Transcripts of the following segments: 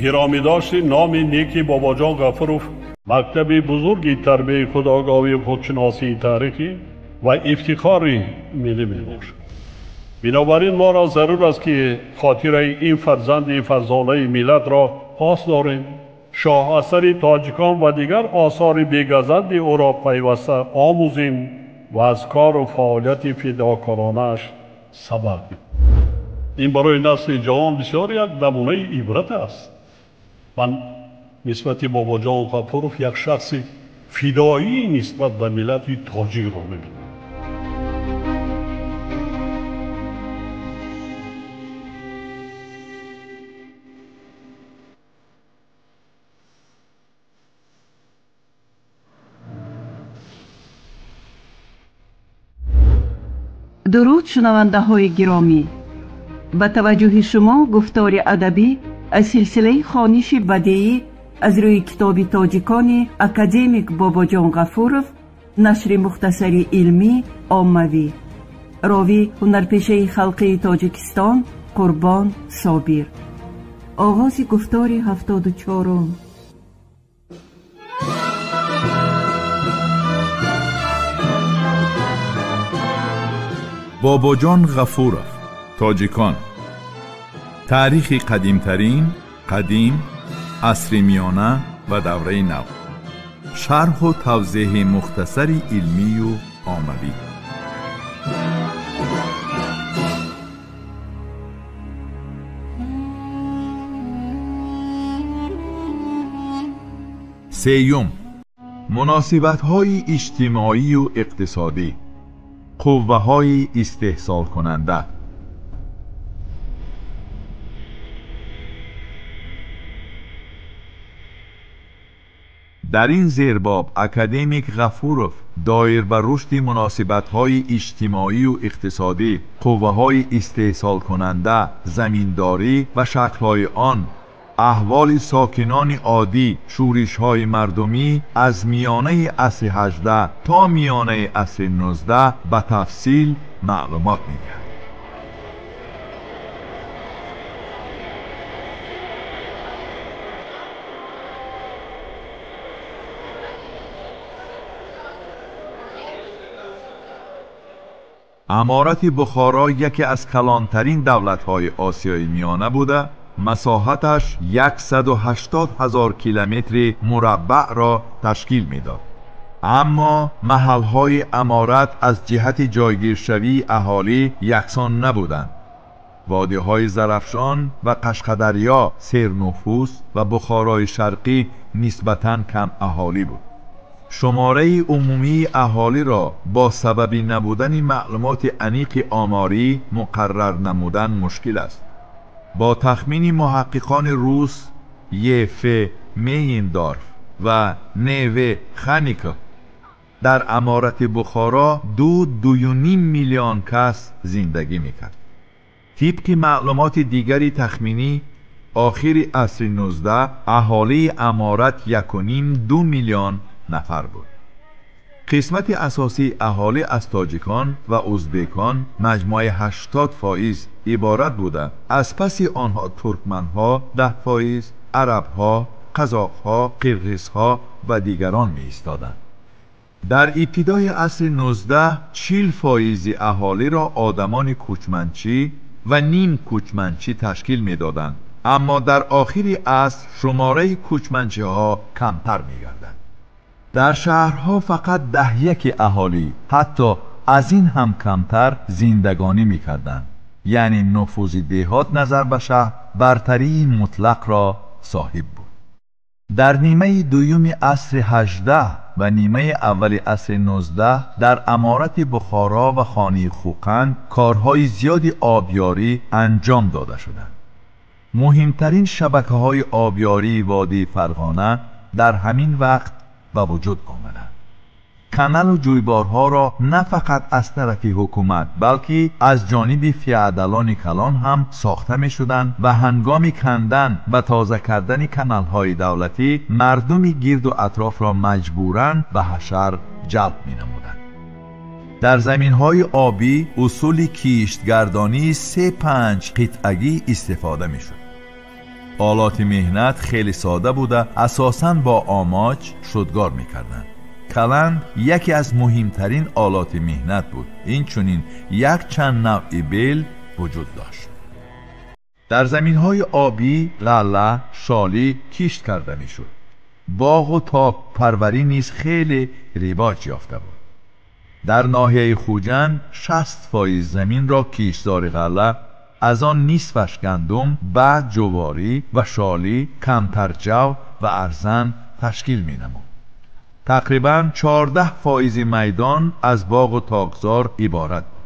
گرامی داشت نام نیکی بابا جان غفورов مکتب بزرگی تربیت خودآگاهی و خودشناسی تاریخی و افتخاری ملی می‌باشد. بنابراین ما را ضرور است که خاطره این فرزند فرزانه ملت را پاس داریم. شاه اثر تاجیکان و دیگر آثار بی‌گزند او را پیوسته آموزیم و از کار و فعالیت فداکارانه‌اش سبق گیریم. این برای نسل جوان بسیار یک نمونه عبرت است. من نسبت بابا جان غفورов یک شخص فدایی نسبت به ملت تاجیک را می‌بینم. درود شنونده های گرامی، به توجه شما گفتار ادبی از سلسله خوانش بدیعی از روی کتاب تاجیکان اکادمیک بابا جان غفورov، نشر مختصری علمی عاموی، راوی هنرپیشه خلقی تاجیکستان قربان صابر. آغاز گفتار 74. بابا جان غفورov، تاجیکان. تاریخ قدیمترین، قدیم، عصر میانه و دوره نو. شرح و توضیح مختصری علمی و عاموی. سیوم، مناسبت‌های اجتماعی و اقتصادی، قوه‌های استحصال کننده. در این زیرباب اکادمیک غفورov دایر بر رشد مناسبت‌های اجتماعی و اقتصادی، قوه‌های استحصال کننده، زمینداری و شکل‌های آن، احوال ساکنان عادی، شورش‌های مردمی از میانه عصر 18 تا میانه عصر 19 به تفصیل معلومات می‌دهد. امارت بخارا یکی از کلانترین دولت‌های آسیای میانه بوده. مساحتش 180,000 کیلومتر مربع را تشکیل میداد. اما محل‌های امارت از جهت جایگیرشوی اهالی یکسان نبودند. وادی‌های زرافشان و قشقدریا سرنفوس و بخارای شرقی نسبتاً کم اهالی بود. شماره عمومی اهالی را با سبب نبودن معلومات عمیق آماری مقرر نمودن مشکل است. با تخمین محققان روس یف میندارف و نیو خانیکا در امارت بخارا 2.5 میلیون کس زندگی میکرد. طبق معلومات دیگری تخمینی آخر عصر 19 اهالی امارت 1.5-2 میلیون نفر بود. قسمت اساسی اهالی از تاجیکان و ازبکان مجموع 80% عبارت بوده. از پس آنها ترکمنها 10%، عربها، قزاقها، قرغیزها و دیگران می ایستادند. در ابتدای عصر 19 40% اهالی را آدمان کوچمنچی و نیم کوچمنچی تشکیل می دادند. اما در آخر عصر شماره کوچمنچی ها کمتر می گردند. در شهرها فقط 10% اهالی، حتی از این هم کمتر، زندگانی می کردند. یعنی نفوذ دهات نظر به شهر برتری مطلق را صاحب بود. در نیمه دوم عصر 18 و نیمه اول عصر 19 در امارت بخارا و خانه خوقند کارهای زیادی آبیاری انجام داده شدند. مهمترین شبکه‌های آبیاری وادی فرغانه در همین وقت به وجود آمدند. کانال و جویبارها را نه فقط از طرف حکومت بلکه از جانب فیعدلان کلان هم ساخته می شدند و هنگام کندن و تازه کردن کانال های دولتی مردم گرد و اطراف را مجبوراً به حشر جلب می نمودند. در زمین های آبی اصول کیشتگردانی 3-5 قطعگی استفاده می شد. آلات مهنت خیلی ساده بوده، اساساً با آماج شدگار میکردند. کلند یکی از مهمترین آلات مهنت بود. این چنین یک چند نوع بیل وجود داشت. در زمینهای آبی لله، شالی کشت کرده میشد. باغ و تاک پروری نیز خیلی رواج یافته بود. در ناحیه خوجند 60% زمین را کشتزار غله، از آن نصفش گندم، بعد جواری و شالی، کمتر جو و ارزن تشکیل می نمود. تقریباً 14% میدان از باغ و تاکزار عبارت بود.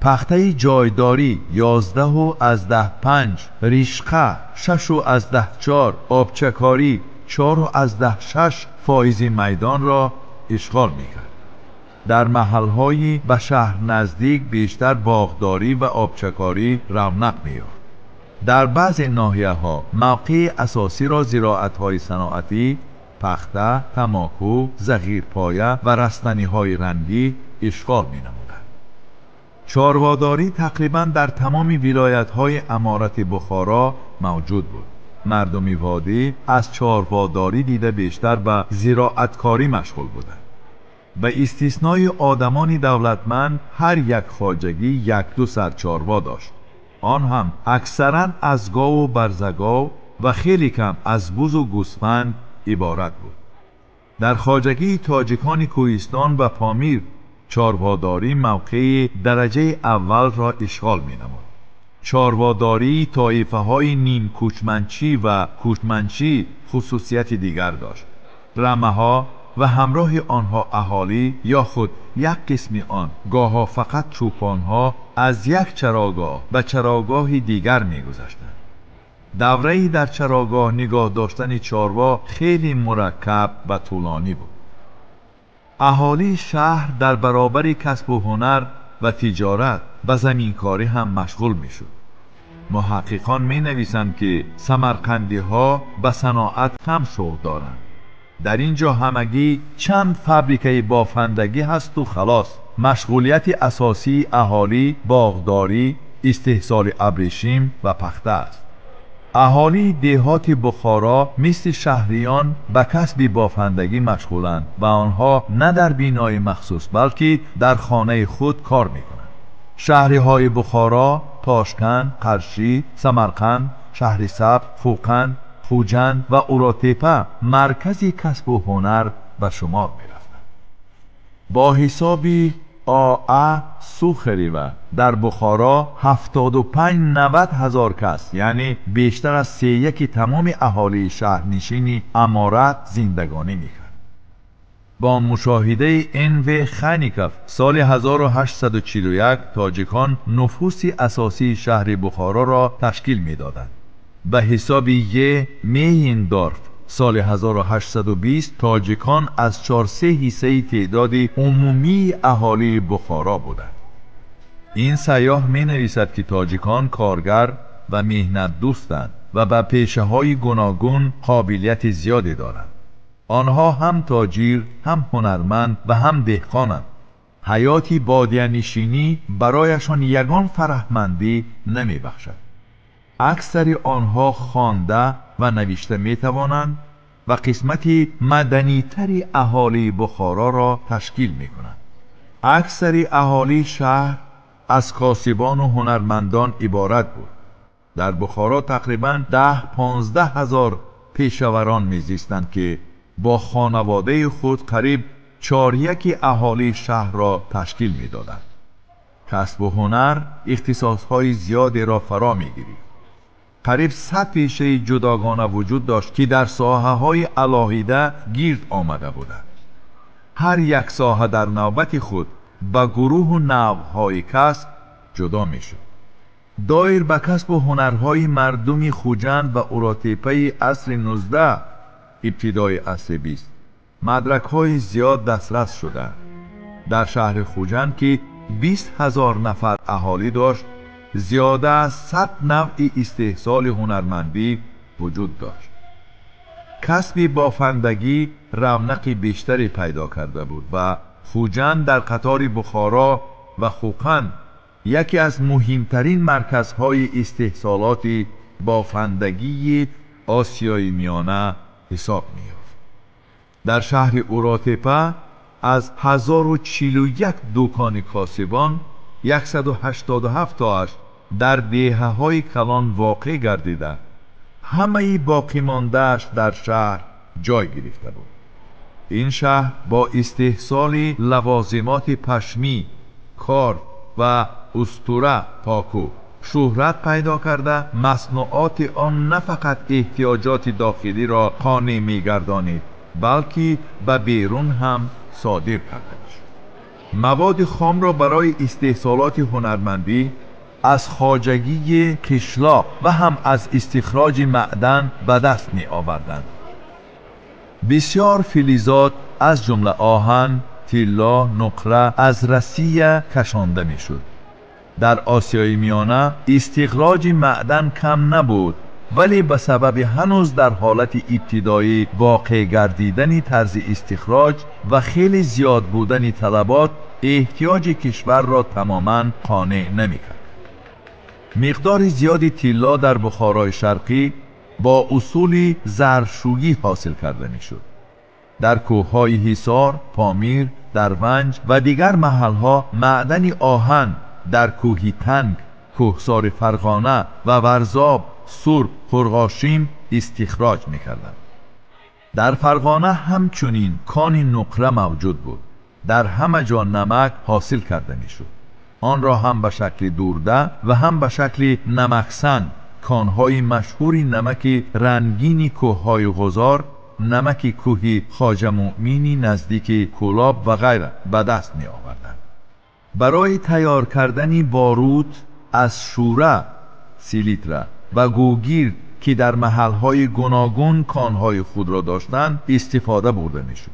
پخته جایداری 11 و از 10.5، ریشقه 6 و از 10.4، آبچکاری 4 و از 10.6% میدان را اشغال می کرد. در محل‌های به شهر نزدیک بیشتر باغداری و آبچکاری رونق می‌یافت. در بعضی ناحیه‌ها موقع اساسی را زراعت‌های صناعتی، پخته، تماکو، زغیرپایه و رستنی‌های رنگی اشغال می‌نمودند. چارواداری تقریباً در تمام ولایت‌های امارت بخارا موجود بود. مردمی وادی از چارواداری دیده بیشتر به زراعتکاری مشغول بودند. به استثنای آدمان دولتمند هر یک خواجگی 1-2 سرچاروا داشت. آن هم اکثراً از گاو و برزگاو و خیلی کم از بز و گوسفند عبارت بود. در خواجگی تاجیکان کوهستان و پامیر چارواداری موقع درجه اول را اشغال می نمود. چارواداری طایفه های نیم کوچمنچی و کوچمنچی خصوصیت دیگر داشت. رمه ها و همراه آنها اهالی یا خود یک قسم آن گاهها فقط چوپان ها از یک چراگاه به چراگاه دیگر می گذشتند. دوره‌ای در چراگاه نگاه داشتن چاروا خیلی مرکب و طولانی بود. اهالی شهر در برابر کسب و هنر و تجارت و زمینکاری هم مشغول می شد. محققان می نویسند که سمرقندی ها به صناعت هم شغل دارند. در اینجا همگی چند فابریکه بافندگی هست و خلاص. مشغولیت اساسی اهالی باغداری، استحصال ابریشم و پخته است. اهالی دهات بخارا مثل شهریان به کسب بافندگی مشغولند و آنها نه در بینای مخصوص بلکه در خانه خود کار میکنند. شهری های بخارا، تاشکند، قرشی، سمرقند، شهرسبز، خوقند، خوجند و اوراتپه مرکزی کسب و هنر به شمار میرفتند. با حسابی سوخریوه در بخارا 75-90 هزار کس، یعنی بیشتر از 3/1 تمام اهالی شهرنشینی امارت زندگانی میکرد. با مشاهده انو خانیکف سال 1841 تاجیکان نفوس اساسی شهر بخارا را تشکیل میدادند. به حساب میهندورف سال 1820 تاجیکان از 4/3 تعداد عمومی اهالی بخارا بودند. این سیاح می نویسد که تاجیکان کارگر و مهنت دوستند و به پیشه های گوناگون قابلیت زیادی دارند. آنها هم تاجر، هم هنرمند و هم دهقانند. حیاتی بادیه نشینی برایشان یگان فرهمندی نمی بخشد. اکثر آنها خوانده و نوشته می توانند و قسمتی مدنی تری اهالی بخارا را تشکیل می کنند. اکثر اهالی شهر از کاسبان و هنرمندان عبارت بود. در بخارا تقریباً 10-15 هزار پیشوران می زیستند که با خانواده خود قریب 4/1 اهالی شهر را تشکیل می دادند. کسب و هنر اختصاصهای زیادی را فرا می گیرید. قریب 100 پیشه جداگانه وجود داشت که در ساحه‌های علاهیده گرد آمده بودند. هر یک ساحه در نوبت خود به گروه و نوع‌های کسب جدا می‌شد. دایر به کسب و هنرهای مردم خوجند و اوراتپه عصر 19 ابتدای عصر 20 مدرک‌های زیاد دسترس شدند. در شهر خوجند که 20,000 نفر اهالی داشت، زیاده از 100 نوع استحصال هنرمندی وجود داشت. کسب بافندگی رونق بیشتری پیدا کرده بود و خوجند در قطار بخارا و خوقند یکی از مهمترین مرکزهای استحصالات بافندگی آسیای میانه حساب می‌یافت. در شهر اوراتپا از 1041 دکان کاسبان 187 تاش در دهه‌های کلان واقع گردیده، همه باقی مانده‌اش در شهر جای گرفته بود. این شهر با استحصال لوازمات پشمی، کار و اسطوره پاکو شهرت پیدا کرده، مصنوعات آن نه فقط احتیاجات داخلی را قانع می‌گردانید، بلکه به بیرون هم صادر کرده شد. مواد خام را برای استحصالات هنرمندی از خواجگی قشلاق و هم از استخراج معدن به دست می آوردند. بسیار فلزات از جمله آهن، طلا، نقره از روسیه کشانده می شد. در آسیای میانه استخراج معدن کم نبود، ولی به سبب هنوز در حالت ابتدایی واقع گردیدن طرز استخراج و خیلی زیاد بودن طلبات، احتیاج کشور را تماما قانع نمی کرد. مقدار زیادی طلا در بخارای شرقی با اصول زرشویی حاصل کرده می شد. در کوههای حصار، پامیر، درونج و دیگر محلها معدن آهن در کوهی تنگ، کوهسار فرغانه و ورزاب، سرب، خرقاشیم استخراج می کردند. در فرغانه همچنین کان نقره موجود بود. در همه جا نمک حاصل کرده می شد. آن را هم به شکل درده و هم به شکل نمکسنگ، کانهای مشهور نمک رنگین کوههای غزار، نمک کوهی خواجه مؤمنی نزدیک کولاب و غیره به دست می آوردند. برای تیار کردن باروت از شوره، سیلیتره و گوگیر که در محلهای گوناگون کانهای خود را داشتند استفاده برده می شد.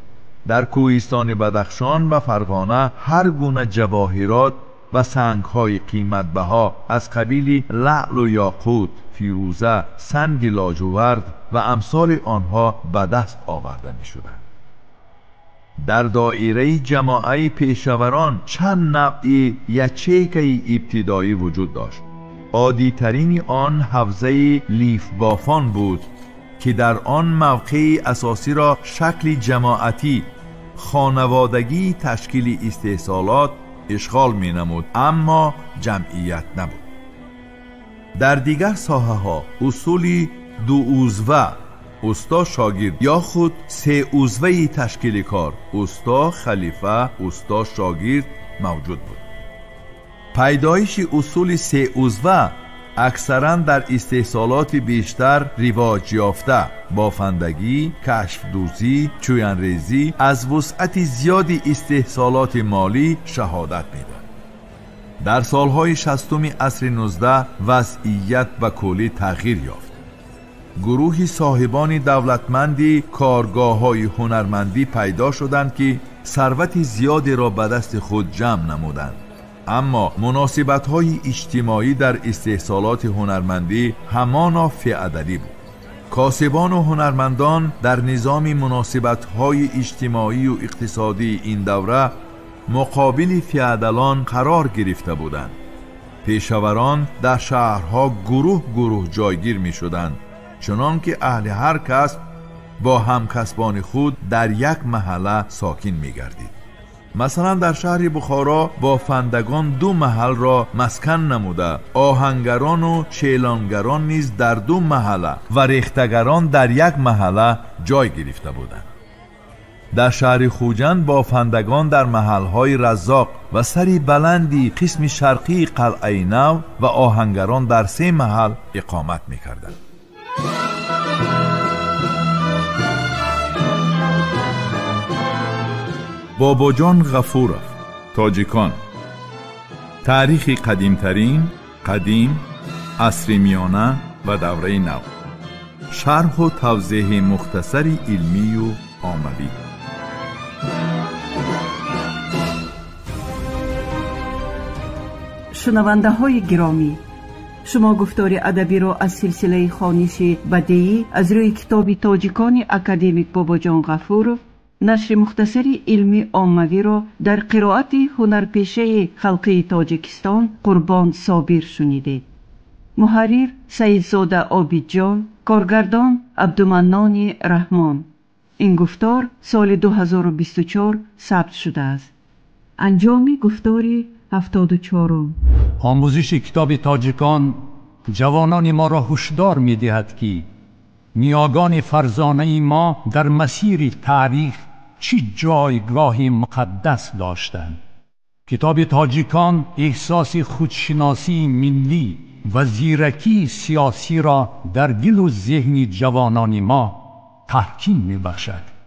در کوهستان بدخشان و فرغانه هر گونه جواهرات و سنگ‌های قیمت بها از قبیل لعل و یاقوت، فیروزه، سنگ لاجورد و امثال آنها به دست آورده می‌شدند. در دایره جماعه پیشوران چند نوع یچیک ابتدایی وجود داشت. عادی‌ترین آن حوزه لیف بافان بود که در آن موقع اساسی را شکل جماعتی، خانوادگی تشکیل استحصالات اشغال می نمود، اما جمعیت نبود. در دیگر ساحه ها اصولی دو عضوه، استا شاگرد، یا خود سه عضوه تشکیل کار، استا خلیفه، استا شاگرد موجود بود. پیدایش اصول سه عضوه اکثرا در استحصالات بیشتر رواج یافته، بافندگی، کشف دوزی، چوینریزی از وسعت زیادی استحصالات مالی شهادت می‌دهد. در سالهای 60 عصر 19 وضعیت و کلی تغییر یافت. گروهی صاحبان دولتمندی کارگاه‌های هنرمندی پیدا شدند که ثروت زیادی را به دست خود جمع نمودند. اما مناسبت‌های اجتماعی در استحصالات هنرمندی همانا فی‌عددی بود. کاسبان و هنرمندان در نظام مناسبت‌های اجتماعی و اقتصادی این دوره مقابل فی‌عدلان قرار گرفته بودند. پیشوران در شهرها گروه جایگیر می‌شدند، چنانکه اهل هر کسب با همکسبان خود در یک محله ساکن می‌گردید. مثلا در شهر بخارا بافندگان 2 محل را مسکن نموده، آهنگران و چیلانگران نیز در 2 محله و ریختگران در 1 محله جای گرفته بودند. در شهر خوجند بافندگان در محلهای رزاق و سری بلندی قسم شرقی قلعه نو و آهنگران در 3 محل اقامت می‌کردند. باباجان غفورов، تاجیکان. تاریخ قدیمترین، قدیم، عصر میانه و دوره نو. شرح و توضیح مختصری علمی و عملی. شنونده های گرامی، شما گفتار ادبی را از سلسله خوانش بدیعی از روی کتاب تاجیکان اکادمیک باباجان غفورов، نشر مختصری علمی عاموی را در قرائت هنرپیشه خلقی تاجیکستان قربان صابر شنیدید. محرر سیدزاده عابدجان، کارگردان عبدالمنان رحمان. این گفتار سال 2024 ثبت شده است. انجام گفتار 74. آموزش کتاب تاجیکان جوانان ما را هشدار می دهد که نیاگان فرزانه ما در مسیر تاریخ چه جایگاه مقدس داشتند. کتاب تاجیکان احساس خودشناسی ملی و زیرکی سیاسی را در دل و ذهن جوانان ما تحکیم می بخشد.